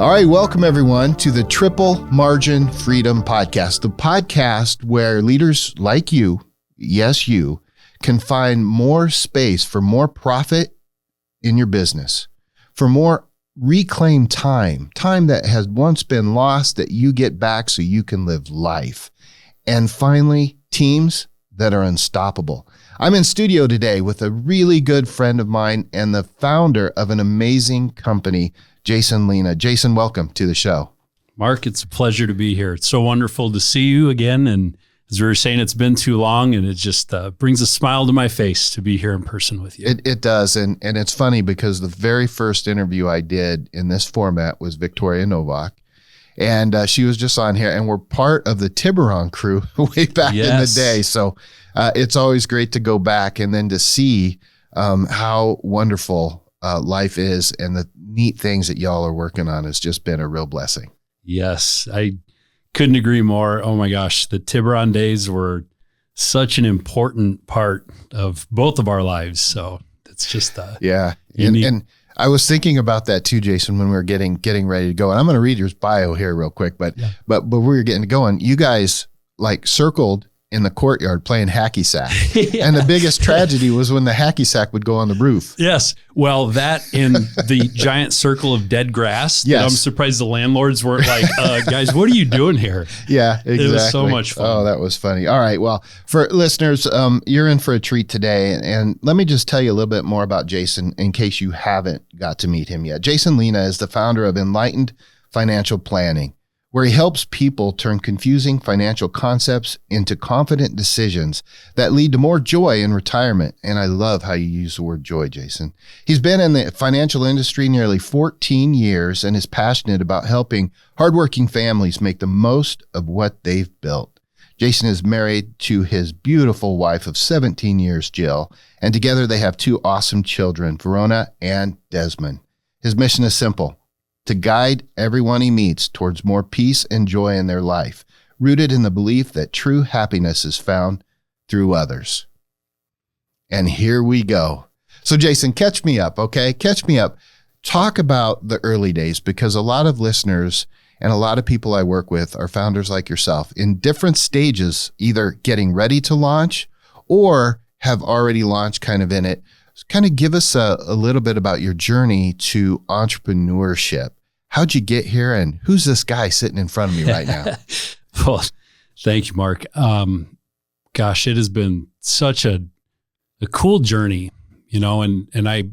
All right, welcome everyone to the Triple Margin Freedom Podcast, the podcast where leaders like you, yes, you, can find more space for more profit in your business, for more reclaimed time that has once been lost that you get back so you can live life. And finally, teams that are unstoppable. I'm in studio today with a really good friend of mine and the founder of an amazing company, Jason Lenagh. Jason, welcome to the show. Mark, it's a pleasure to be here. It's so wonderful to see you again. And as we were saying, it's been too long, and it just brings a smile to my face to be here in person with you. It does. And it's funny because the very first interview I did in this format was Victoria Novak. And she was just on here, and we're part of the Tiburon crew way back in the day. So it's always great to go back and then to see how wonderful life is, and the neat things that y'all are working on has just been a real blessing. Yes, I couldn't agree more. Oh my gosh, the Tiburon days were such an important part of both of our lives. So it's just yeah. And I was thinking about that too, Jason, when we were getting ready to go. And I'm going to read your bio here real quick, but we were getting going. You guys like circled in the courtyard playing hacky sack. Yeah. And the biggest tragedy was when the hacky sack would go on the roof. Yes. Well, that in the giant circle of dead grass. Yes. I'm surprised the landlords weren't like, guys, what are you doing here? Yeah, exactly. It was so much fun. Oh, that was funny. All right. Well, for listeners, you're in for a treat today. And let me just tell you a little bit more about Jason in case you haven't got to meet him yet. Jason Lenagh is the founder of Enlightened Financial Planning, where he helps people turn confusing financial concepts into confident decisions that lead to more joy in retirement. And I love how you use the word joy, Jason. He's been in the financial industry nearly 14 years and is passionate about helping hardworking families make the most of what they've built. Jason is married to his beautiful wife of 17 years, Jill, and together they have two awesome children, Verona and Desmond. His mission is simple: to guide everyone he meets towards more peace and joy in their life, rooted in the belief that true happiness is found through others. And here we go. So Jason, catch me up, okay? Catch me up. Talk about the early days, because a lot of listeners and a lot of people I work with are founders like yourself in different stages, either getting ready to launch or have already launched kind of in it. Kind of give us a little bit about your journey to entrepreneurship. How'd you get here, and who's this guy sitting in front of me right now? Well, thank you, Mark. Gosh, it has been such a cool journey, and I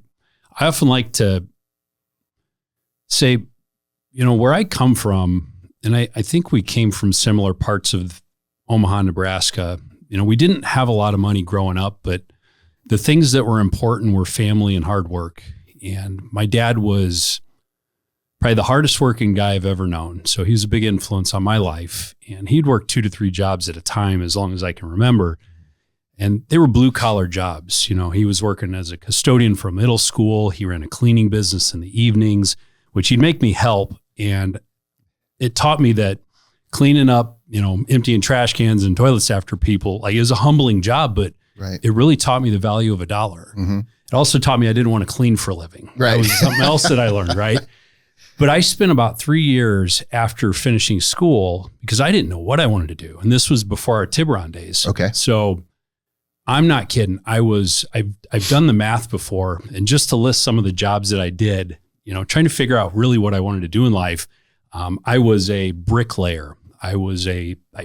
often like to say, where I come from, and I think we came from similar parts of Omaha, Nebraska. We didn't have a lot of money growing up, but the things that were important were family and hard work. And my dad was probably the hardest working guy I've ever known. So he was a big influence on my life. And he'd work 2 to 3 jobs at a time as long as I can remember. And they were blue collar jobs. He was working as a custodian from middle school. He ran a cleaning business in the evenings, which he'd make me help. And it taught me that cleaning up, emptying trash cans and toilets after people, it was a humbling job, but right. It really taught me the value of $1. Mm-hmm. It also taught me I didn't want to clean for a living. Right. That was something else that I learned, right? But I spent about 3 years after finishing school because I didn't know what I wanted to do. And this was before our Tiburon days. Okay. So I'm not kidding. I've done the math before, and just to list some of the jobs that I did, trying to figure out really what I wanted to do in life. I was a bricklayer. I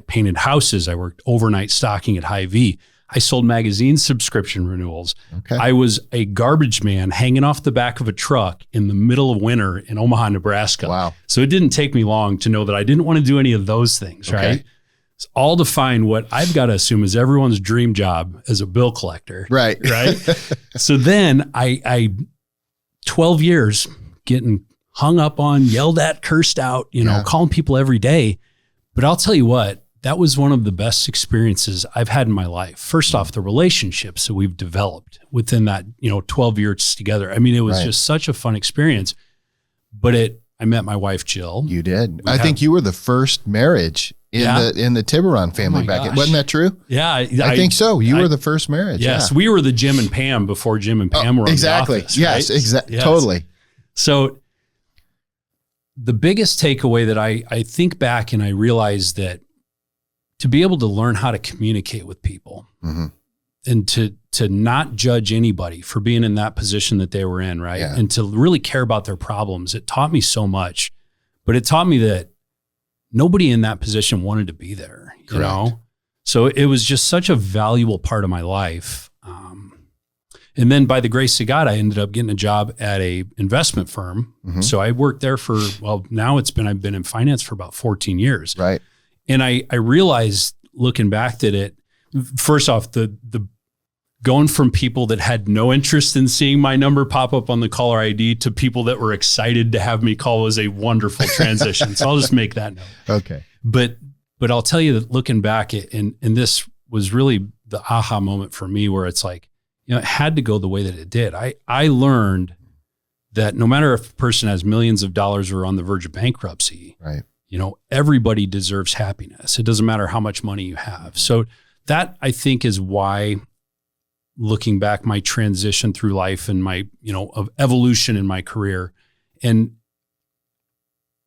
painted houses. I worked overnight stocking at Hy-Vee. I sold magazine subscription renewals. Okay. I was a garbage man hanging off the back of a truck in the middle of winter in Omaha, Nebraska. Wow. So it didn't take me long to know that I didn't want to do any of those things, right? Okay. It's all to find what I've got to assume is everyone's dream job as a bill collector. Right. Right. So then I 12 years getting hung up on, yelled at, cursed out, calling people every day. But I'll tell you what, that was one of the best experiences I've had in my life. First off, the relationships that we've developed within that, 12 years together. I mean, it was just such a fun experience, but I met my wife, Jill. You did. I think you were the first marriage in the Tiburon family back then. Wasn't that true? Yeah. I think so. You were the first marriage. Yes. Yeah. We were the Jim and Pam before Jim and Pam were on exactly. The Office, yes, right? exactly. Yes. Totally. So the biggest takeaway that I think back and I realized that to be able to learn how to communicate with people and to not judge anybody for being in that position that they were in, right? Yeah. And to really care about their problems. It taught me so much, but it taught me that nobody in that position wanted to be there, you know? So it was just such a valuable part of my life. And then by the grace of God, I ended up getting a job at a investment firm. So I worked there for, now I've been in finance for about 14 years. Right. And I realized looking back that it, first off, the going from people that had no interest in seeing my number pop up on the caller ID to people that were excited to have me call was a wonderful transition. So I'll just make that note. Okay. But I'll tell you that looking back, and this was really the aha moment for me where it's like, you know, it had to go the way that it did. I learned that no matter if a person has millions of dollars or on the verge of bankruptcy, right, you know, everybody deserves happiness. It doesn't matter how much money you have. So that, I think, is why, looking back, my transition through life and my, you know, of evolution in my career and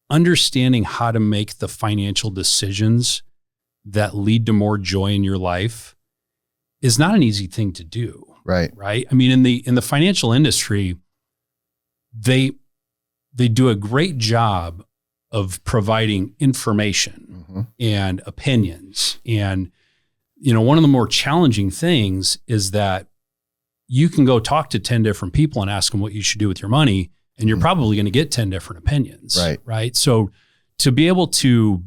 understanding how to make the financial decisions that lead to more joy in your life is not an easy thing to do. Right. Right. I mean, in the financial industry, they do a great job of providing information and opinions. And, you know, one of the more challenging things is that you can go talk to 10 different people and ask them what you should do with your money, and you're probably going to get 10 different opinions. Right. Right. So to be able to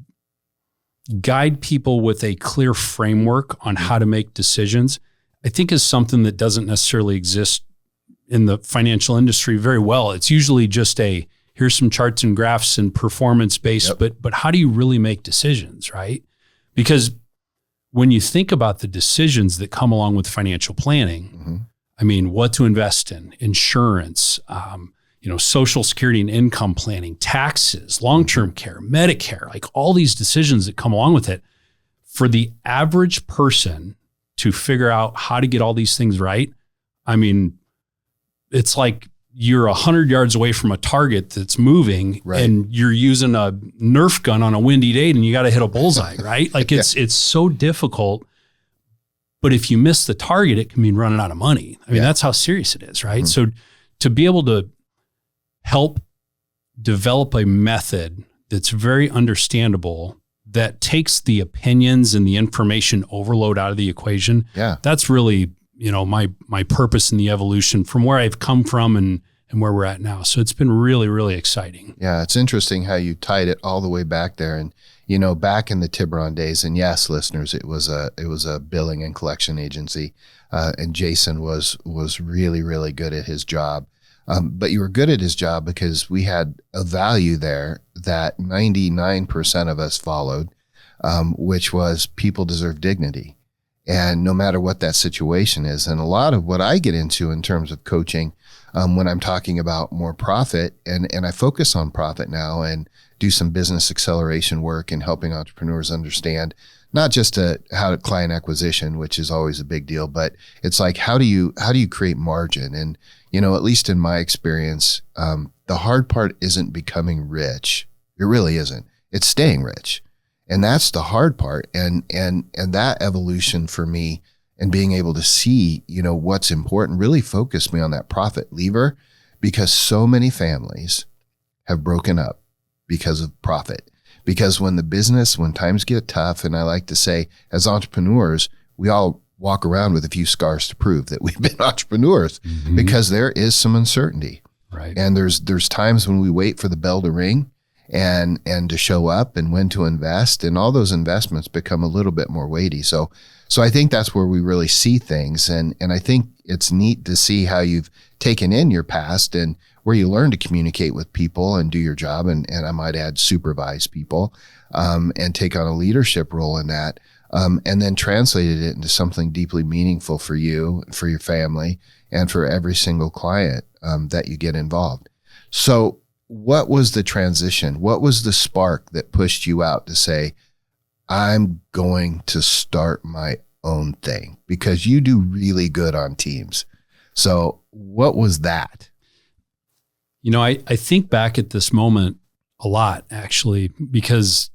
guide people with a clear framework on how to make decisions, I think is something that doesn't necessarily exist in the financial industry very well. It's usually just here's some charts and graphs and performance based, but how do you really make decisions, right? Because when you think about the decisions that come along with financial planning, I mean, what to invest in, insurance, you know, Social Security and income planning, taxes, long-term care, Medicare, like all these decisions that come along with it, for the average person to figure out how to get all these things right, I mean, it's like you're 100 yards away from a target that's moving and you're using a Nerf gun on a windy day and you got to hit a bullseye, right? Like it's so difficult. But if you miss the target, it can mean running out of money. I mean, that's how serious it is, right? So to be able to help develop a method that's very understandable, that takes the opinions and the information overload out of the equation. Yeah. That's really, you know, my purpose in the evolution from where I've come from and where we're at now. So it's been really, really exciting. Yeah. It's interesting how you tied it all the way back there. And, you know, back in the Tiburon days, and yes, listeners, it was a billing and collection agency. And Jason was really, really good at his job. But you were good at his job because we had a value there that 99% of us followed, which was people deserve dignity. And no matter what that situation is, and a lot of what I get into in terms of coaching, when I'm talking about more profit, and I focus on profit now and do some business acceleration work and helping entrepreneurs understand not just how to client acquisition, which is always a big deal, but it's like, how do you create margin? And, you know, at least in my experience, the hard part isn't becoming rich. It really isn't. It's staying rich. And that's the hard part. And that evolution for me and being able to see, you know, what's important really focused me on that profit lever, because so many families have broken up because of profit. Because when times get tough, and I like to say, as entrepreneurs, we all walk around with a few scars to prove that we've been entrepreneurs, because there is some uncertainty. Right. And there's times when we wait for the bell to ring and to show up and when to invest, and all those investments become a little bit more weighty. So I think that's where we really see things. And I think it's neat to see how you've taken in your past and where you learn to communicate with people and do your job. And I might add, supervise people, and take on a leadership role in that. And then translated it into something deeply meaningful for you, for your family, and for every single client that you get involved. So what was the transition? What was the spark that pushed you out to say, I'm going to start my own thing? Because you do really good on teams. So what was that? You know, I think back at this moment, a lot, actually, because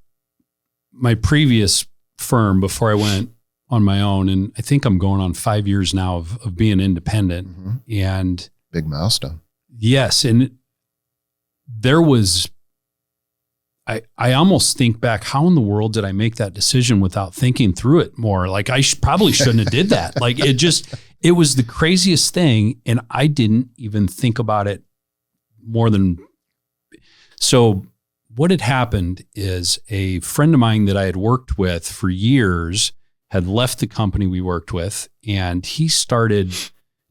my previous firm before I went on my own, and I think I'm going on 5 years now of being independent, and big milestone. Yes. And there was, I almost think back, how in the world did I make that decision without thinking through it more? Like I probably shouldn't have did that. Like it was the craziest thing. And I didn't even think about it more than, so what had happened is a friend of mine that I had worked with for years had left the company we worked with, and he started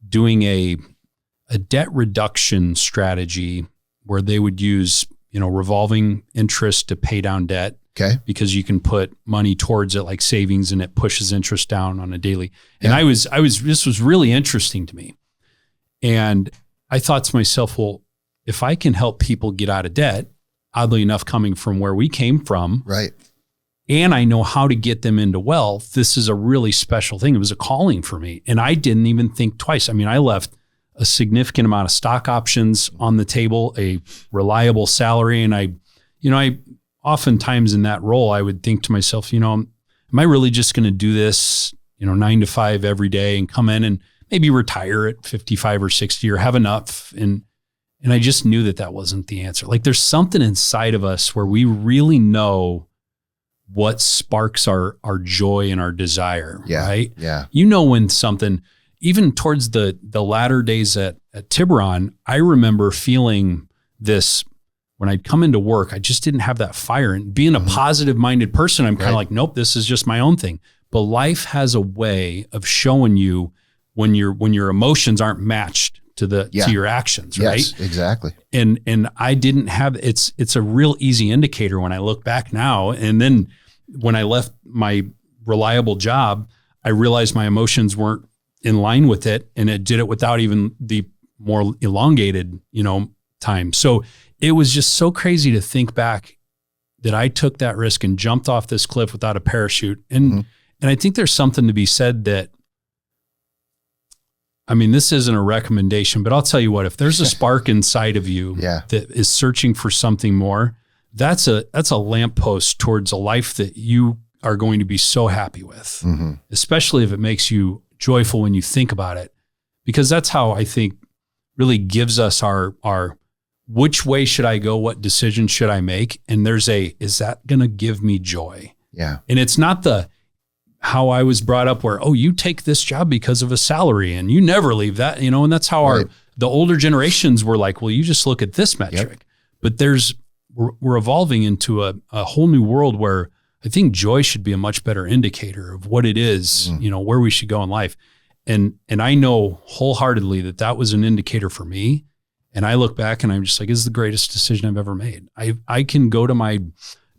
doing a debt reduction strategy where they would use, revolving interest to pay down debt. Okay. Because you can put money towards it like savings and it pushes interest down on a daily. And this was really interesting to me. And I thought to myself, well, if I can help people get out of debt, oddly enough, coming from where we came from, right, and I know how to get them into wealth, this is a really special thing. It was a calling for me. And I didn't even think twice. I mean, I left a significant amount of stock options on the table, a reliable salary. And I oftentimes in that role, I would think to myself, am I really just going to do this, 9 to 5 every day and come in and maybe retire at 55 or 60 or have enough? And I just knew that wasn't the answer. Like there's something inside of us where we really know what sparks our joy and our desire, right? Yeah. When something, even towards the latter days at Tiburon, I remember feeling this when I'd come into work, I just didn't have that fire. And being a positive minded person, I'm kind of like, nope, this is just my own thing. But life has a way of showing you when your emotions aren't matched to your actions, right? Yes, exactly. And I didn't have, it's a real easy indicator when I look back now. And then when I left my reliable job, I realized my emotions weren't in line with it, and it did it without even the more elongated, time. So it was just so crazy to think back that I took that risk and jumped off this cliff without a parachute. And I think there's something to be said that, I mean, this isn't a recommendation, but I'll tell you what, if there's a spark inside of you that is searching for something more, that's a lamppost towards a life that you are going to be so happy with, especially if it makes you joyful when you think about it, because that's how I think really gives us our which way should I go? What decision should I make? And is that going to give me joy? Yeah. And it's not how I was brought up where, you take this job because of a salary and you never leave that, and that's how the older generations were like, well, you just look at this metric, but we're evolving into a whole new world where I think joy should be a much better indicator of what it is, where we should go in life. And I know wholeheartely that was an indicator for me. And I look back and I'm just like, this is the greatest decision I've ever made. I can go to my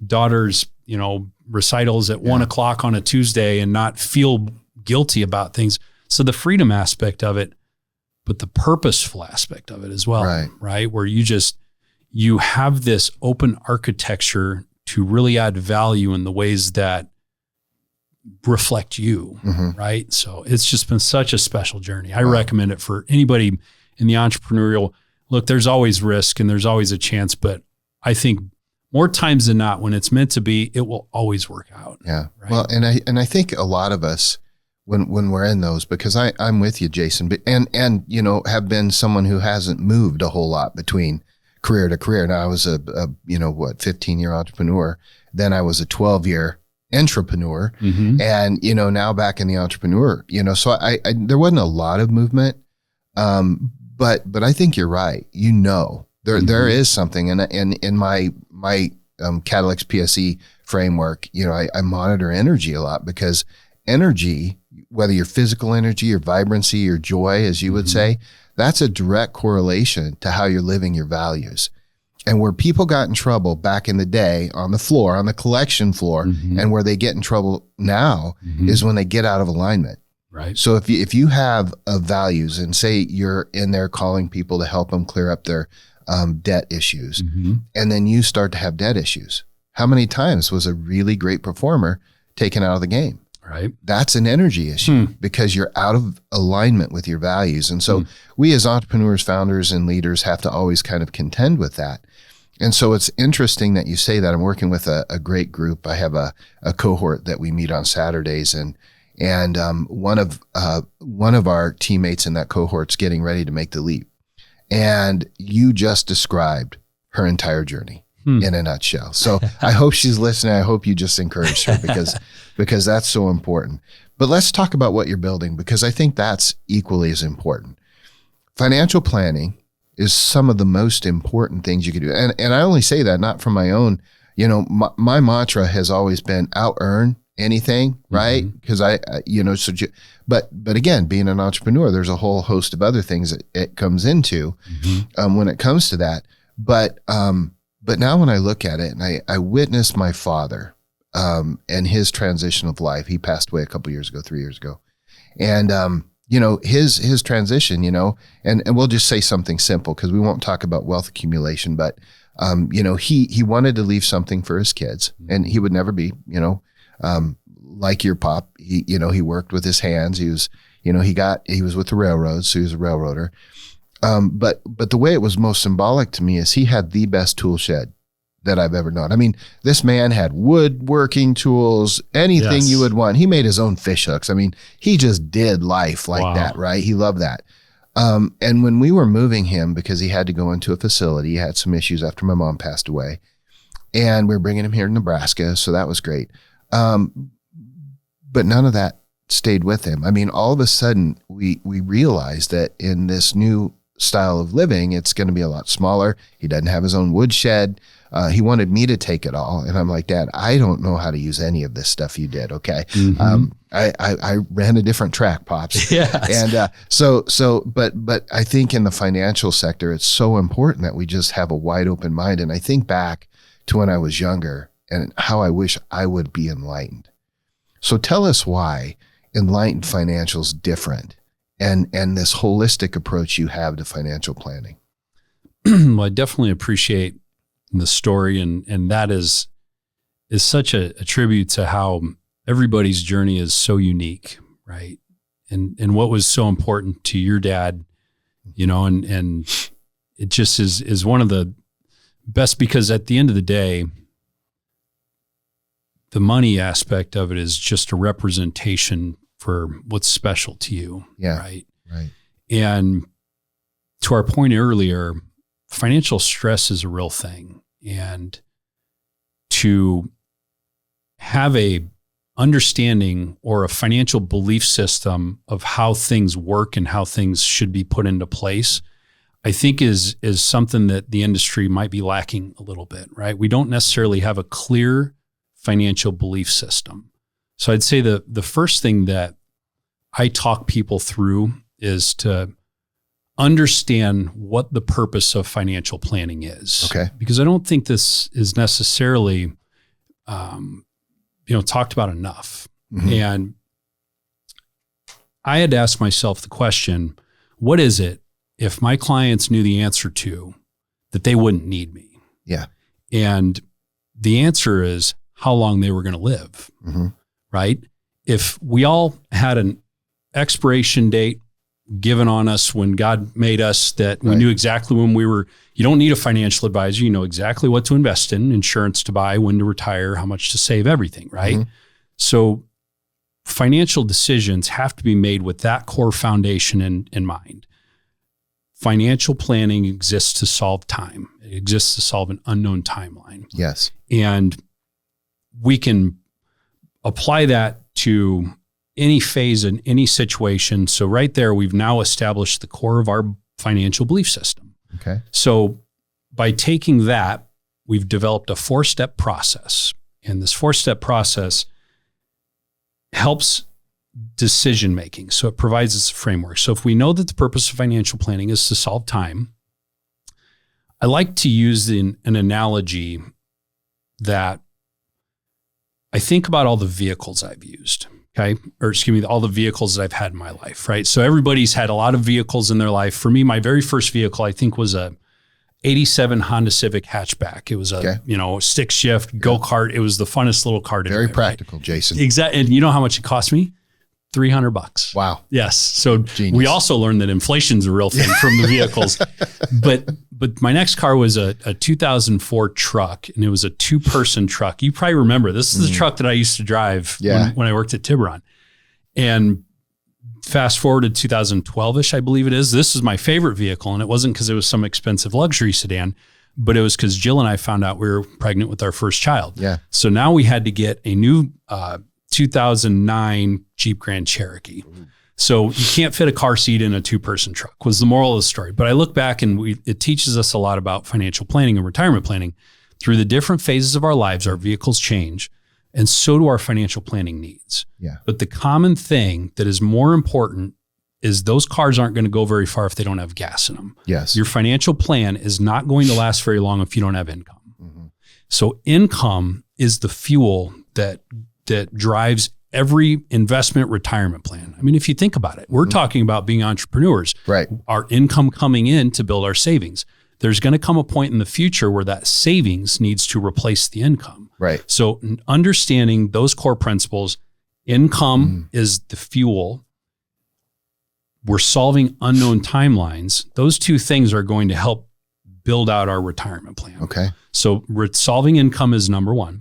daughter's, recitals at 1:00 on a Tuesday and not feel guilty about things. So the freedom aspect of it, but the purposeful aspect of it as well, right? Where you have this open architecture to really add value in the ways that reflect you, right? So it's just been such a special journey. I recommend it for anybody in the entrepreneurial. Look, there's always risk and there's always a chance, but I think more times than not, when it's meant to be, it will always work out. Yeah. Right? Well, and I think a lot of us, when we're in those, because I'm with you, Jason, but and have been someone who hasn't moved a whole lot between career to career. Now I was a 15-year entrepreneur. Then I was a 12-year entrepreneur, and now back in the entrepreneur. So I there wasn't a lot of movement, but I think you're right. There is something, and in my Catalyx PSE framework, I monitor energy a lot, because energy, whether your physical energy, your vibrancy, your joy, as you would say, that's a direct correlation to how you're living your values. And where people got in trouble back in the day on the collection floor, and where they get in trouble now is when they get out of alignment. Right. So if you have values, and say you're in there calling people to help them clear up their debt issues, and then you start to have debt issues, how many times was a really great performer taken out of the game? Right. That's an energy issue, because you're out of alignment with your values. And so we as entrepreneurs, founders, and leaders have to always kind of contend with that. And so it's interesting that you say that. I'm working with a great group. I have a cohort that we meet on Saturdays, and one of our teammates in that cohort's getting ready to make the leap. And you just described her entire journey in a nutshell. So I hope she's listening. I hope you just encourage her because that's so important. But let's talk about what you're building, because I think that's equally as important. Financial planning is some of the most important things you can do. And I only say that not from my own, my mantra has always been out-earn anything, right? Because but again, being an entrepreneur, there's a whole host of other things that it comes into when it comes to that. But now when I look at it and I witnessed my father and his transition of life, he passed away a couple years ago, 3 years ago. And, his transition, and we'll just say something simple because we won't talk about wealth accumulation, but, he wanted to leave something for his kids, and he would never be, like your pop. He worked with his hands. He was, he was with the railroads, so he was a railroader. But the way it was most symbolic to me is he had the best tool shed that I've ever known. I mean, this man had woodworking tools, anything you would want. He made his own fish hooks. I mean, he just did life like that, right? He loved that. And when we were moving him, because he had to go into a facility, he had some issues after my mom passed away, and we were bringing him here to Nebraska. So that was great. But none of that stayed with him. I mean, all of a sudden we realized that in this new style of living, it's going to be a lot smaller. He doesn't have his own woodshed. He wanted me to take it all. And I'm like, Dad, I don't know how to use any of this stuff you did. Okay. I ran a different track, Pops. Yes. And but I think in the financial sector, it's so important that we just have a wide open mind. And I think back to when I was younger and how I wish I would be enlightened. So tell us why Enlightened Financial is different and this holistic approach you have to financial planning. Well, I definitely appreciate the story, and that is such a tribute to how everybody's journey is so unique, right? And what was so important to your dad, and it just is one of the best, because at the end of the day, the money aspect of it is just a representation for what's special to you. Yeah. Right. Right. And to our point earlier, financial stress is a real thing. And to have a understanding or a financial belief system of how things work and how things should be put into place, I think is something that the industry might be lacking a little bit, right? We don't necessarily have a clear financial belief system. So I'd say the first thing that I talk people through is to understand what the purpose of financial planning is. Okay. Because I don't think this is necessarily, talked about enough. And I had to ask myself the question, what is it, if my clients knew the answer to, that they wouldn't need me? Yeah. And the answer is how long they were going to live, right? If we all had an expiration date given on us when God made us, that we knew exactly when you don't need a financial advisor. You know exactly what to invest in, insurance to buy, when to retire, how much to save, everything, right? So financial decisions have to be made with that core foundation in mind. Financial planning exists to solve time. It exists to solve an unknown timeline. Yes. And we can apply that to any phase in any situation. So right there, we've now established the core of our financial belief system. Okay. So by taking that, we've developed a 4-step process. And this 4-step process helps decision-making. So it provides us a framework. So if we know that the purpose of financial planning is to solve time, I like to use an analogy that I think about all the vehicles I've used. Okay. Or excuse me, all the vehicles that I've had in my life, right? So everybody's had a lot of vehicles in their life. For me, my very first vehicle, I think, was a 87 Honda Civic hatchback. It was a, stick shift, go-kart. It was the funnest little car to Very drive, practical, right? Jason. Exactly. And you know how much it cost me? $300. Wow. Yes. So Genius. we also learned that inflation's a real thing from the vehicles. But but my next car was a 2004 truck, and it was a 2-person truck. You probably remember this is the truck that I used to drive when I worked at Tiburon. And fast forward to 2012-ish, I believe it is. This is my favorite vehicle, and it wasn't because it was some expensive luxury sedan, but it was because Jill and I found out we were pregnant with our first child. Yeah. So now we had to get a new 2009 Jeep Grand Cherokee. Mm-hmm. So you can't fit a car seat in a 2-person truck was the moral of the story. But I look back and it teaches us a lot about financial planning and retirement planning. Through the different phases of our lives, our vehicles change, and so do our financial planning needs. Yeah. But the common thing that is more important is those cars aren't going to go very far if they don't have gas in them. Yes. Your financial plan is not going to last very long if you don't have income. Mm-hmm. So income is the fuel that drives every investment retirement plan. I mean, if you think about it, we're talking about being entrepreneurs. Right. Our income coming in to build our savings. There's going to come a point in the future where that savings needs to replace the income. Right. So understanding those core principles, income is the fuel. We're solving unknown timelines. Those two things are going to help build out our retirement plan. Okay. So solving income is number one.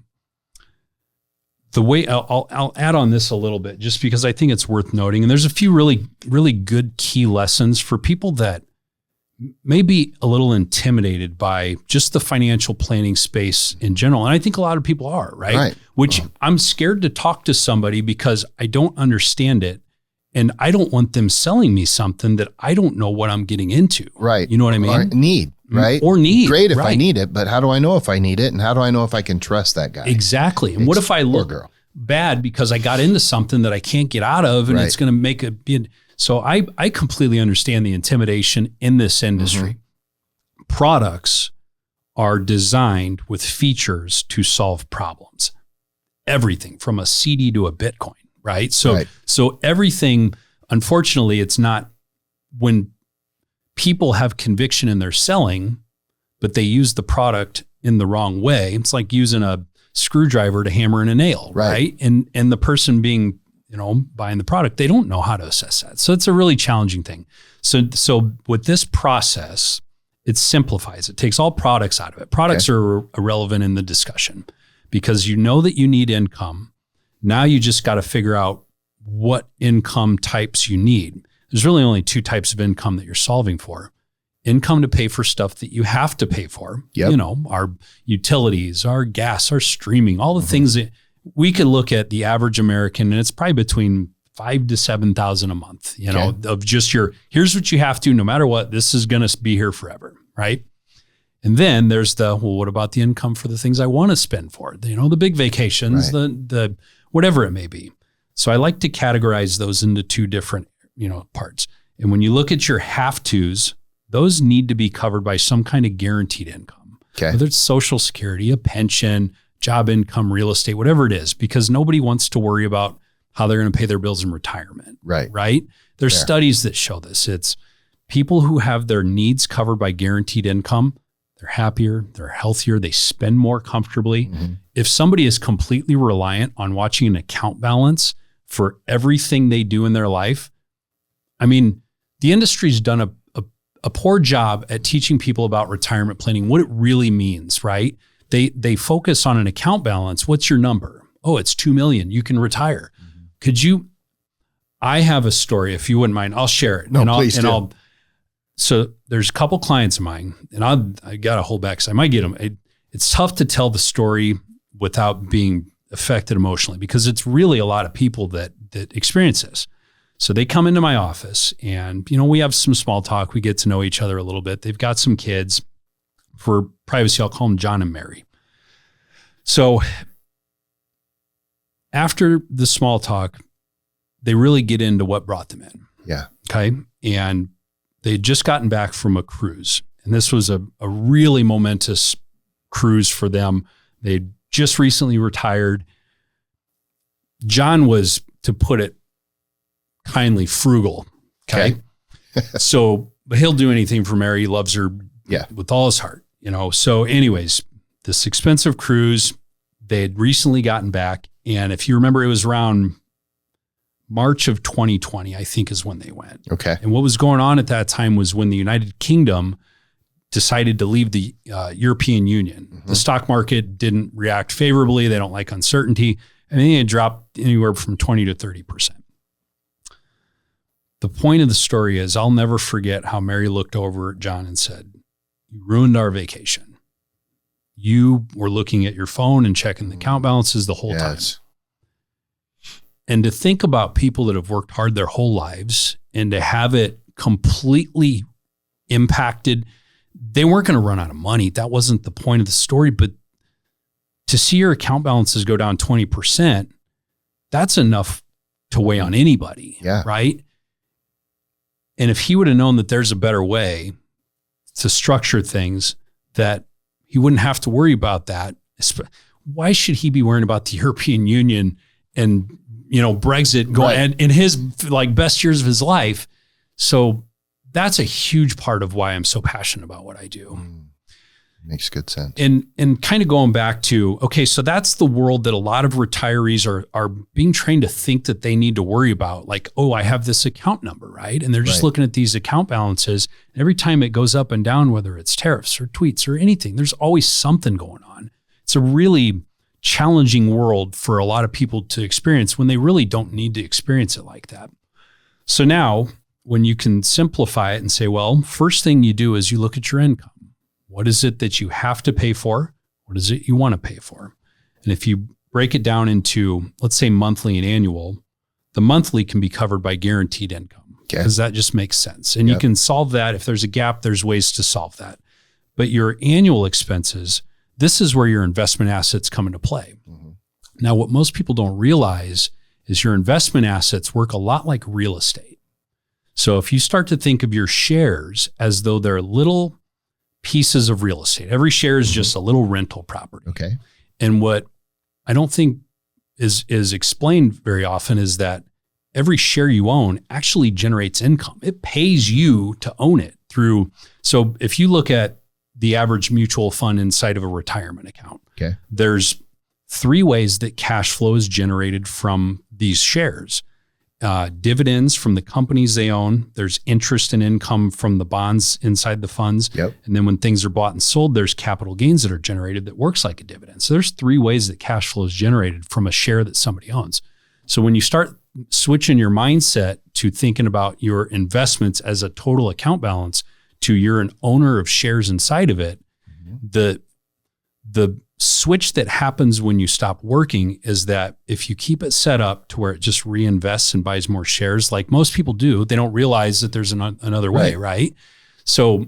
The way I'll add on this a little bit, just because I think it's worth noting, and there's a few really, really good key lessons for people that may be a little intimidated by just the financial planning space in general. And I think a lot of people are, right? Which I'm scared to talk to somebody because I don't understand it. And I don't want them selling me something that I don't know what I'm getting into. Right. You know what I mean? Or need, right? Or need. Great if I need it, but how do I know if I need it? And how do I know if I can trust that guy? Exactly. And what if I look bad because I got into something that I can't get out of and it's going to make a bid. So I completely understand the intimidation in this industry. Mm-hmm. Products are designed with features to solve problems. Everything from a CD to a Bitcoin. Right. So everything, unfortunately, it's not when people have conviction in their selling, but they use the product in the wrong way. It's like using a screwdriver to hammer in a nail. Right. And the person being, buying the product, they don't know how to assess that. So it's a really challenging thing. So with this process, it simplifies. It takes all products out of it. Products are irrelevant in the discussion because you know that you need income. Now you just got to figure out what income types you need. There's really only 2 types of income that you're solving for. Income to pay for stuff that you have to pay for, our utilities, our gas, our streaming, all the things that we could look at the average American, and it's probably between $5,000 to $7,000 a month, of just here's what you have to, no matter what, this is going to be here forever. Right. And then there's what about the income for the things I want to spend for, the big vacations, the whatever it may be. So I like to categorize those into 2 different, parts. And when you look at your have-tos, those need to be covered by some kind of guaranteed income. Okay. Whether it's Social Security, a pension, job income, real estate, whatever it is, because nobody wants to worry about how they're going to pay their bills in retirement. Right. There's studies that show this. It's people who have their needs covered by guaranteed income, they're happier, they're healthier, they spend more comfortably. Mm-hmm. If somebody is completely reliant on watching an account balance for everything they do in their life, I mean, the industry's done a poor job at teaching people about retirement planning, what it really means, right? They focus on an account balance. What's your number? Oh, it's 2 million. You can retire. Mm-hmm. I have a story, if you wouldn't mind, I'll share it. Please do. So there's a couple clients of mine, and I got to hold back because I might get them. It's tough to tell the story without being affected emotionally because it's really a lot of people that experience this. So they come into my office and, we have some small talk. We get to know each other a little bit. They've got some kids. For privacy, I'll call them John and Mary. So after the small talk, they really get into what brought them in. Yeah. Okay. And they had just gotten back from a cruise, and this was a really momentous cruise for them. They'd just recently retired. John was, to put it kindly, frugal. Okay. So, but he'll do anything for Mary. He loves her with all his heart, So anyways, this expensive cruise, they had recently gotten back. And if you remember, it was around March of 2020, I think, is when they went. Okay. And what was going on at that time was when the United Kingdom decided to leave the European Union. Mm-hmm. The stock market didn't react favorably. They don't like uncertainty. I mean, it dropped anywhere from 20 to 30%. The point of the story is I'll never forget how Mary looked over at John and said, "You ruined our vacation. You were looking at your phone and checking the account balances the whole time." And to think about people that have worked hard their whole lives and to have it completely impacted, they weren't going to run out of money. That wasn't the point of the story. But to see your account balances go down 20%, that's enough to weigh on anybody, right? And if he would have known that there's a better way to structure things, that he wouldn't have to worry about that. Why should he be worrying about the European Union and, Brexit going in his best years of his life? So that's a huge part of why I'm so passionate about what I do. Makes good sense. And kind of going back to, okay, so that's the world that a lot of retirees are being trained to think that they need to worry about. Like, oh, I have this account number, right? And they're just looking at these account balances. Every time it goes up and down, whether it's tariffs or tweets or anything, there's always something going on. It's a really challenging world for a lot of people to experience when they really don't need to experience it like that. So now when you can simplify it and say, well, first thing you do is you look at your income. What is it that you have to pay for? What is it you want to pay for? And if you break it down into, let's say, monthly and annual, the monthly can be covered by guaranteed income because that just makes sense. And you can solve that. If there's a gap, there's ways to solve that. But your annual expenses, this is where your investment assets come into play. Now, what most people don't realize is your investment assets work a lot like real estate. So if you start to think of your shares as though they're little pieces of real estate. Every share is just a little rental property. Okay. And what I don't think is explained very often is that every share you own actually generates income. It pays you to own it through. So if you look at the average mutual fund inside of a retirement account, there's 3 ways that cash flow is generated from these shares. Dividends from the companies they own. There's interest and income from the bonds inside the funds. And then when things are bought and sold, there's capital gains that are generated that works like a dividend. So there's 3 ways that cash flow is generated from a share that somebody owns. So when you start switching your mindset to thinking about your investments as a total account balance to you're an owner of shares inside of it, the switch that happens when you stop working is that if you keep it set up to where it just reinvests and buys more shares, like most people do, they don't realize that there's another way, right? So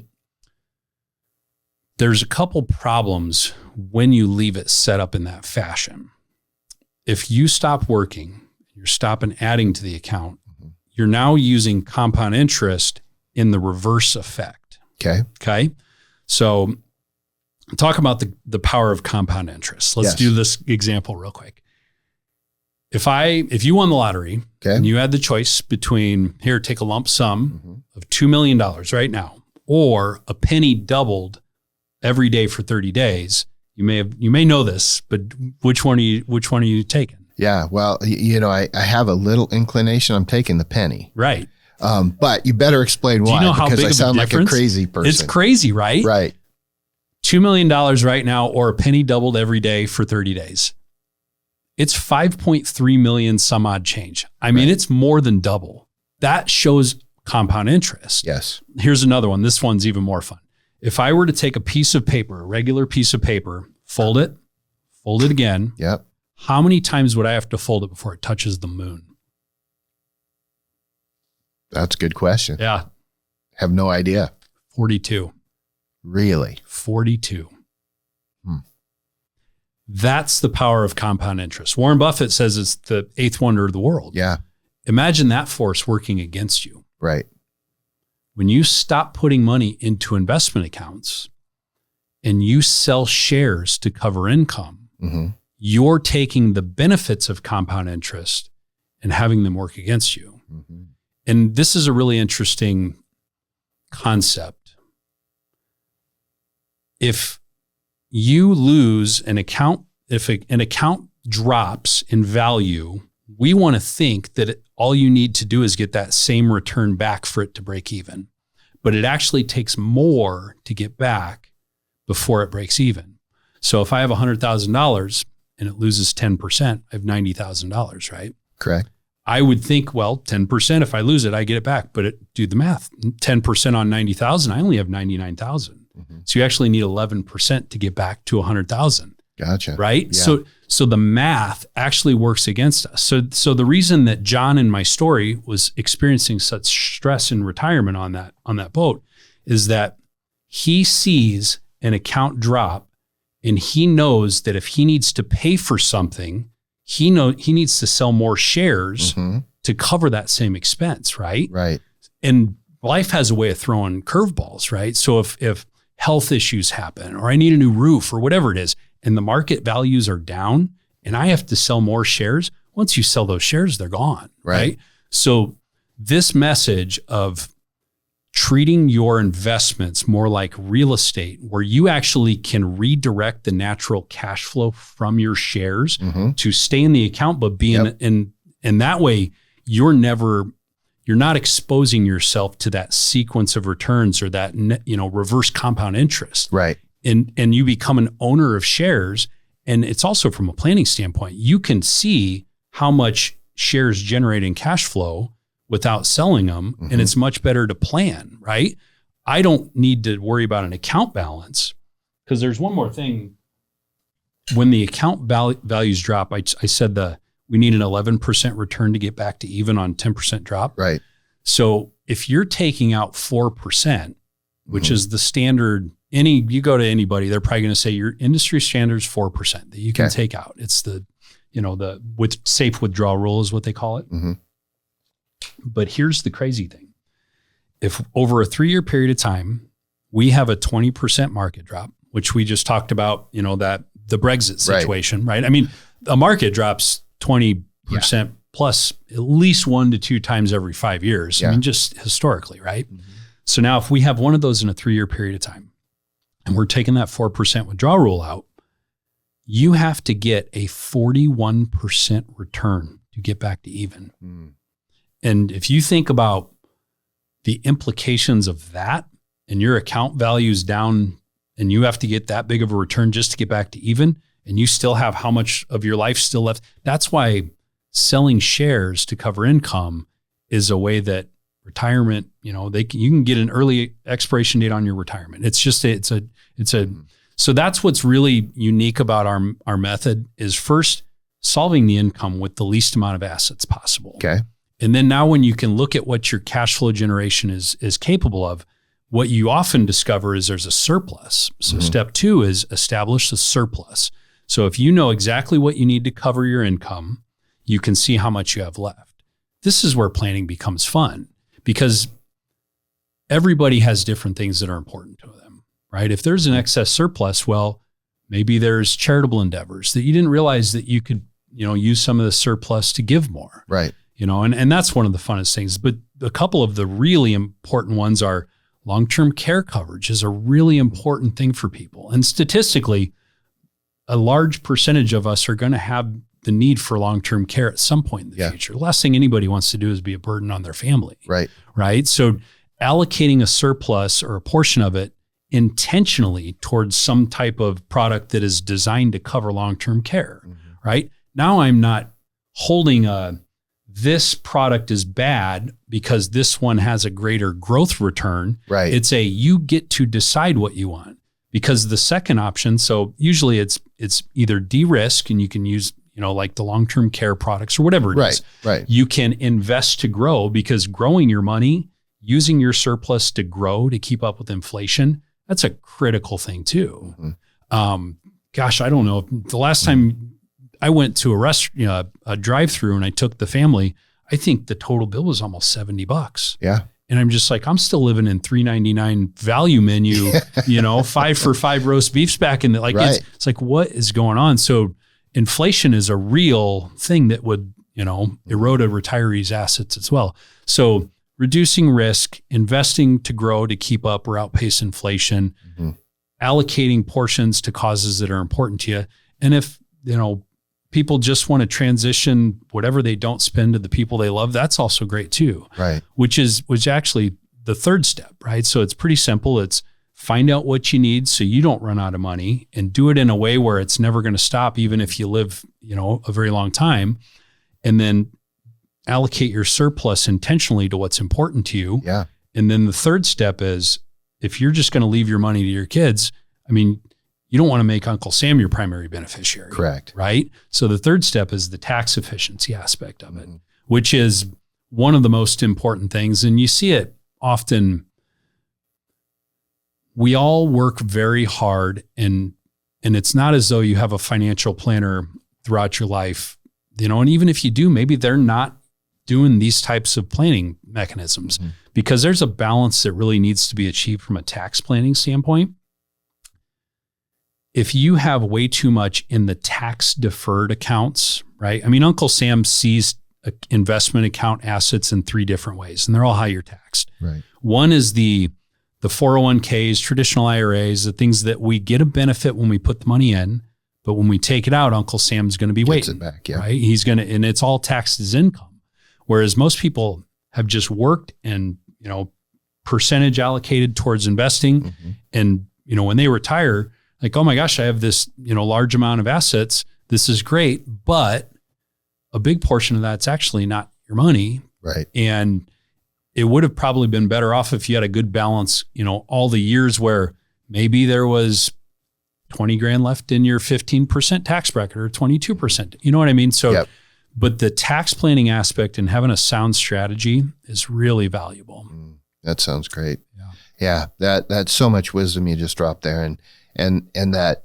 there's a couple problems when you leave it set up in that fashion. If you stop working, you're stopping adding to the account, you're now using compound interest in the reverse effect. Okay. So talk about the power of compound interest. Let's do this example real quick. If you won the lottery and you had the choice between here, take a lump sum of $2 million right now, or a penny doubled every day for 30 days, you may know this, but which one are you taking? Yeah. Well, I have a little inclination. I'm taking the penny. Right. But you better explain why. Do you know how because big I of a sound like a difference? crazy person. It's crazy, right? Right. $2 million right now, or a penny doubled every day for 30 days. It's 5.3 million some odd change. I mean, it's more than double. That shows compound interest. Yes. Here's another one. This one's even more fun. If I were to take a piece of paper, a regular piece of paper, fold it again. Yep. How many times would I have to fold it before it touches the moon? That's a good question. Yeah. Have no idea. 42. Really? 42. That's the power of compound interest. Warren Buffett says it's the 8th wonder of the world. Yeah. Imagine that force working against you. Right. When you stop putting money into investment accounts and you sell shares to cover income, you're taking the benefits of compound interest and having them work against you. And this is a really interesting concept. If you lose an account, if an account drops in value, we want to think that all you need to do is get that same return back for it to break even. but it actually takes more to get back before it breaks even. So if I have $100,000 and it loses 10%, I have $90,000, right? Correct. I would think, well, 10%, if I lose it, I get it back. But do the math. 10% on 90,000, I only have 99,000. Mm-hmm. So you actually need 11% to get back to 100,000. Gotcha. Right? Yeah. So the math actually works against us. So the reason that John in my story was experiencing such stress in retirement on that boat is that he sees an account drop and he knows that if he needs to pay for something, he needs to sell more shares to cover that same expense, right? Right. And life has a way of throwing curveballs, right? So if health issues happen, or I need a new roof, or whatever it is, and the market values are down, and I have to sell more shares, once you sell those shares, they're gone, right? So this message of treating your investments more like real estate, where you actually can redirect the natural cash flow from your shares to stay in the account, but be in that way, you're not exposing yourself to that sequence of returns or that reverse compound interest. Right. And you become an owner of shares. And it's also from a planning standpoint, you can see how much shares generate in cash flow without selling them. And it's much better to plan, right? I don't need to worry about an account balance, because there's one more thing. When the account values drop, I said we need an 11% return to get back to even on 10% drop. Right. So if you're taking out 4%, which is the standard, you go to anybody, they're probably going to say your industry standard is 4% that you can take out. It's the safe withdrawal rule is what they call it. But here's the crazy thing. If over a 3-year period of time, we have a 20% market drop, which we just talked about, that the Brexit situation, right? I mean, a market drops 20% plus at least 1 to 2 times every 5 years. I mean, just historically, right? So now if we have one of those in a 3-year period of time, and we're taking that 4% withdrawal rule out, you have to get a 41% return to get back to even. And if you think about the implications of that, and your account value's down and you have to get that big of a return just to get back to even, and you still have how much of your life still left, that's why selling shares to cover income is a way that retirement, you can get an early expiration date on your retirement. So that's what's really unique about our method is first solving the income with the least amount of assets possible. Okay. And then now when you can look at what your cash flow generation is capable of, what you often discover is there's a surplus. So step 2 is establish the surplus. So if you know exactly what you need to cover your income, you can see how much you have left. This is where planning becomes fun, because everybody has different things that are important to them, right? If there's an excess surplus, well, maybe there's charitable endeavors that you didn't realize that you could, use some of the surplus to give more. Right. And that's one of the funnest things. But a couple of the really important ones are long-term care coverage is a really important thing for people. And statistically, a large percentage of us are going to have the need for long-term care at some point in the future. The last thing anybody wants to do is be a burden on their family. Right. Right. So allocating a surplus or a portion of it intentionally towards some type of product that is designed to cover long-term care. Right. Now I'm not holding this product is bad because this one has a greater growth return. Right. It's you get to decide what you want, because the second option, so usually it's either de-risk and you can use, like the long-term care products or whatever it is. Right. You can invest to grow, because growing your money, using your surplus to grow, to keep up with inflation, that's a critical thing too. Gosh, I don't know. The last time I went to a restaurant, a drive-through, and I took the family, I think the total bill was almost $70. Yeah. And I'm just like, I'm still living in $3.99 value menu, 5 for $5 roast beefs back in the, it's like, what is going on? So inflation is a real thing that would, erode a retiree's assets as well. So reducing risk, investing to grow, to keep up or outpace inflation, allocating portions to causes that are important to you. And if, people just want to transition whatever they don't spend to the people they love, that's also great too. Right. Which actually the third step, right? So it's pretty simple. It's find out what you need so you don't run out of money, and do it in a way where it's never going to stop, even if you live, a very long time. And then allocate your surplus intentionally to what's important to you. Yeah. And then the third step is, if you're just going to leave your money to your kids, you don't want to make Uncle Sam your primary beneficiary. Correct. Right? So the third step is the tax efficiency aspect of it, which is one of the most important things. And you see it often. We all work very hard, and it's not as though you have a financial planner throughout your life, and even if you do, maybe they're not doing these types of planning mechanisms, because there's a balance that really needs to be achieved from a tax planning standpoint. If you have way too much in the tax deferred accounts, right? Uncle Sam sees investment account assets in 3 different ways, and they're all higher taxed. Right. One is the 401ks, traditional IRAs, the things that we get a benefit when we put the money in, but when we take it out, Uncle Sam's going to be waiting. Gets it back, yeah. Right? He's going to, and it's all taxed as income. Whereas most people have just worked and, percentage allocated towards investing. And, when they retire, like, oh my gosh, I have this, large amount of assets. This is great. But a big portion of that's actually not your money. Right. And it would have probably been better off if you had a good balance, all the years where maybe there was 20 grand left in your 15% tax bracket or 22%. You know what I mean? So, yep. But the tax planning aspect and having a sound strategy is really valuable. That sounds great. Yeah. That's so much wisdom you just dropped there. And that,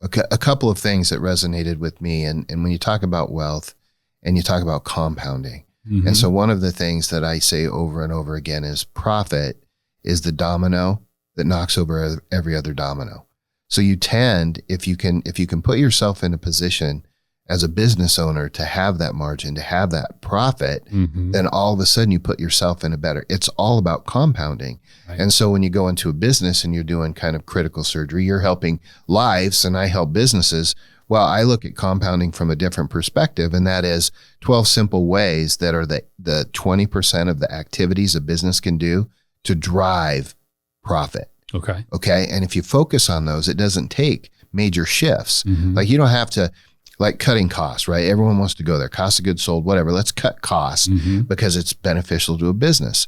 a couple of things that resonated with me. And when you talk about wealth and you talk about compounding, and so one of the things that I say over and over again is profit is the domino that knocks over every other domino. So you tend, if you can put yourself in a position as a business owner to have that margin, to have that profit, then all of a sudden you put yourself in a better, it's all about compounding. Right. And so when you go into a business and you're doing kind of critical surgery, you're helping lives and I help businesses. Well, I look at compounding from a different perspective, and that is 12 simple ways that are the 20% of the activities a business can do to drive profit. Okay. And if you focus on those, it doesn't take major shifts. Like you don't have to, like cutting costs, right? Everyone wants to go there. Cost of goods sold, whatever. Let's cut costs because it's beneficial to a business.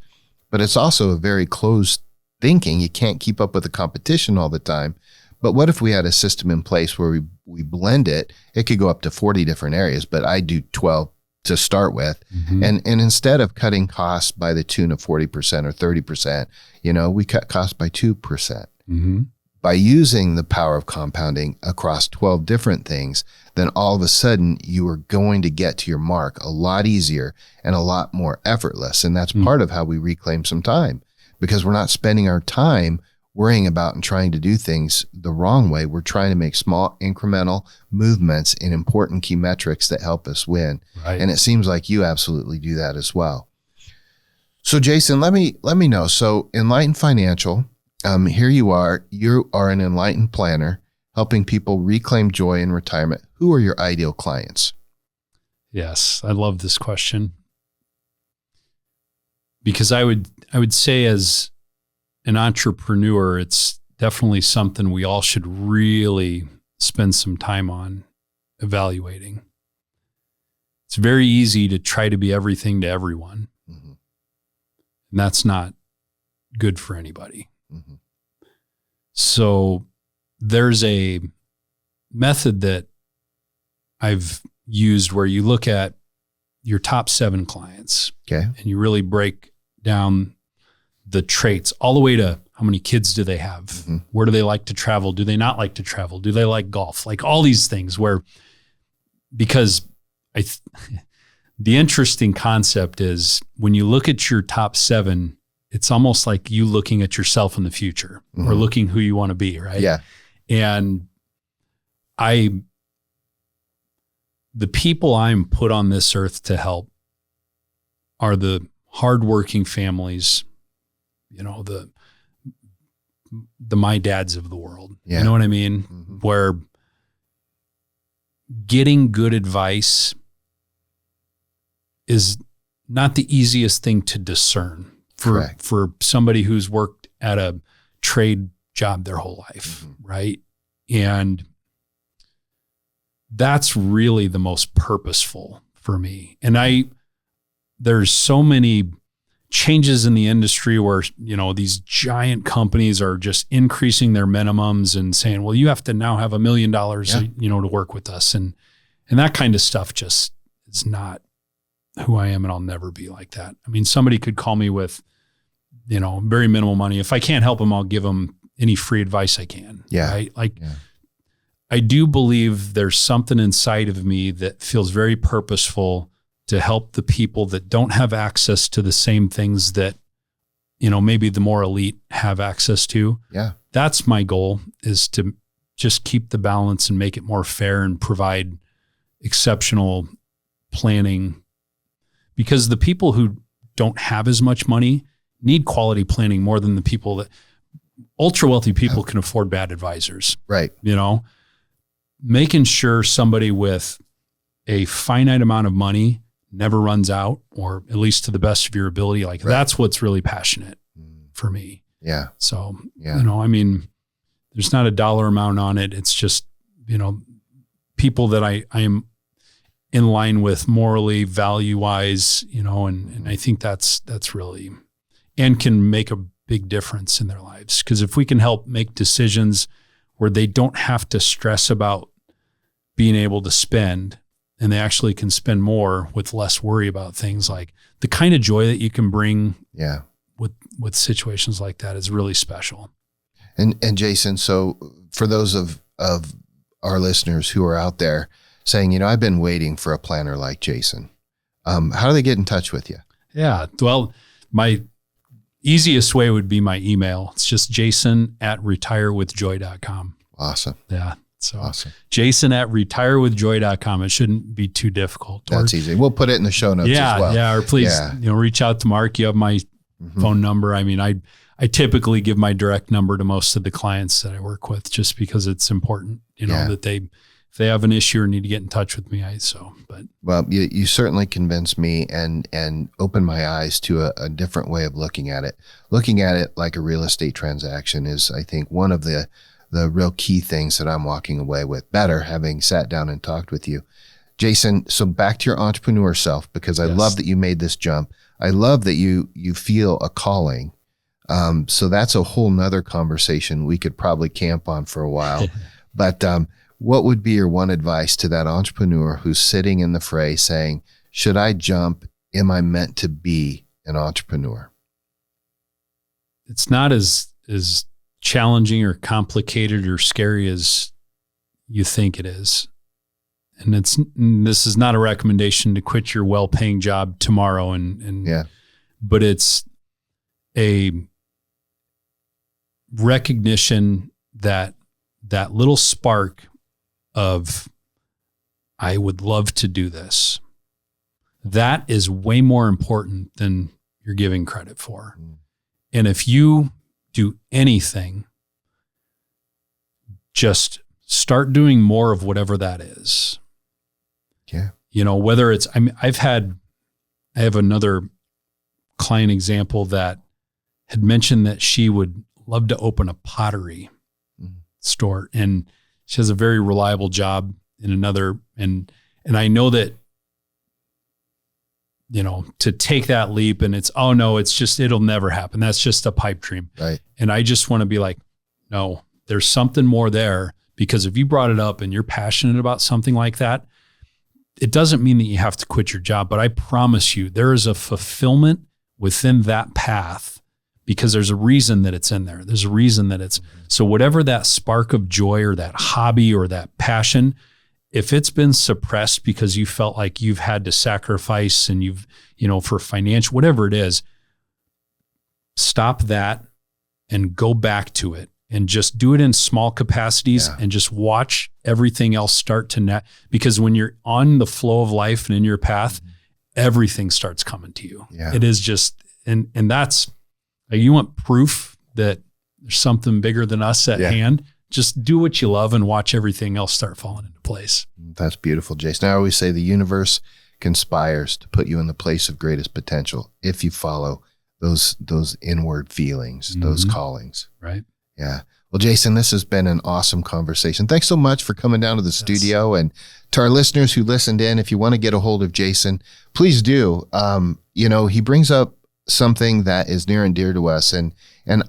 But it's also a very closed thinking. You can't keep up with the competition all the time. But what if we had a system in place where we blend it? It could go up to 40 different areas, but I do 12 to start with. And instead of cutting costs by the tune of 40% or 30%, we cut costs by 2%. By using the power of compounding across 12 different things, then all of a sudden you are going to get to your mark a lot easier and a lot more effortless. And that's part of how we reclaim some time, because we're not spending our time worrying about and trying to do things the wrong way. We're trying to make small incremental movements in important key metrics that help us win. Right. And it seems like you absolutely do that as well. So Jason, let me know. So Enlightened Financial, here you are an enlightened planner helping people reclaim joy in retirement. Who are your ideal clients? Yes, I love this question, because I would say as an entrepreneur, it's definitely something we all should really spend some time on evaluating. It's very easy to try to be everything to everyone. And that's not good for anybody. So there's a method that I've used where you look at your top 7 clients, and you really break down the traits all the way to how many kids do they have? Where do they like to travel? Do they not like to travel? Do they like golf? Like all these things because the interesting concept is when you look at your top 7, it's almost like you looking at yourself in the future or looking who you want to be. Right. Yeah. And the people I'm put on this earth to help are the hardworking families, the my dads of the world. You know what I mean? Where getting good advice is not the easiest thing to discern for somebody who's worked at a trade job their whole life, right? And that's really the most purposeful for me. And there's so many changes in the industry where, these giant companies are just increasing their minimums and saying, well, you have to now have $1 million, to work with us. And that kind of stuff just is not who I am. And I'll never be like that. I mean, somebody could call me with, very minimal money. If I can't help them, I'll give them any free advice I can. Yeah. Right? I do believe there's something inside of me that feels very purposeful to help the people that don't have access to the same things that, maybe the more elite have access to. Yeah. That's my goal, is to just keep the balance and make it more fair and provide exceptional planning, because the people who don't have as much money need quality planning more than the people that ultra wealthy people can afford bad advisors. Right. Making sure somebody with a finite amount of money never runs out, or at least to the best of your ability. That's what's really passionate for me. Yeah. So, there's not a dollar amount on it. It's just, people that I am in line with morally, value wise, and I think that's really, and can make a big difference in their lives. Because if we can help make decisions where they don't have to stress about being able to spend, and they actually can spend more with less worry about things, like the kind of joy that you can bring with situations like that is really special. And Jason, so for those of our listeners who are out there saying, I've been waiting for a planner like Jason, how do they get in touch with you? Yeah. Well, my easiest way would be my email. It's just jason@retirewithjoy.com. Awesome. Yeah. So awesome. jason@retirewithjoy.com. It shouldn't be too difficult. That's easy. We'll put it in the show notes as well. Yeah. Or please, reach out to Mark. You have my phone number. I mean, I typically give my direct number to most of the clients that I work with, just because it's important, that if they have an issue or need to get in touch with me, Well, you certainly convinced me and opened my eyes to a different way of looking at it. Looking at it like a real estate transaction is, I think, one of the real key things that I'm walking away with better, having sat down and talked with you. Jason, so back to your entrepreneur self, because I love that you made this jump. I love that you feel a calling. So that's a whole nother conversation we could probably camp on for a while. But what would be your one advice to that entrepreneur who's sitting in the fray saying, should I jump? Am I meant to be an entrepreneur? It's not as challenging or complicated or scary as you think it is. And this is not a recommendation to quit your well-paying job tomorrow but it's a recognition that little spark of, I would love to do this, that is way more important than you're giving credit for. And if you do anything, just start doing more of whatever that is. Yeah. Whether it's, I have another client example that had mentioned that she would love to open a pottery store, and she has a very reliable job in another. And I know that, to take that leap and it'll never happen. That's just a pipe dream. Right. And I just want to be like, no, there's something more there, because if you brought it up and you're passionate about something like that, it doesn't mean that you have to quit your job, but I promise you there is a fulfillment within that path, because there's a reason that it's in there. There's a reason that it's, so whatever that spark of joy or that hobby or that passion, if it's been suppressed because you felt like you've had to sacrifice and for financial, whatever it is, stop that and go back to it. And just do it in small capacities and just watch everything else start to net. Because when you're on the flow of life and in your path, everything starts coming to you. Yeah. It is just, and that's, you want proof that there's something bigger than us at hand. Just do what you love and watch everything else start falling into place. That's beautiful, Jason. I always say the universe conspires to put you in the place of greatest potential if you follow those inward feelings, those callings. Right. Yeah. Well, Jason, this has been an awesome conversation. Thanks so much for coming down to the studio. And to our listeners who listened in, if you want to get a hold of Jason, please do. He brings up something that is near and dear to us. And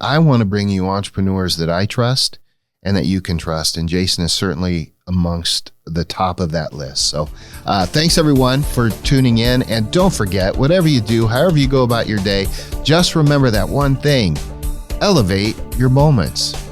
I want to bring you entrepreneurs that I trust and that you can trust. And Jason is certainly amongst the top of that list. So thanks everyone for tuning in. And don't forget, whatever you do, however you go about your day, just remember that one thing: elevate your moments.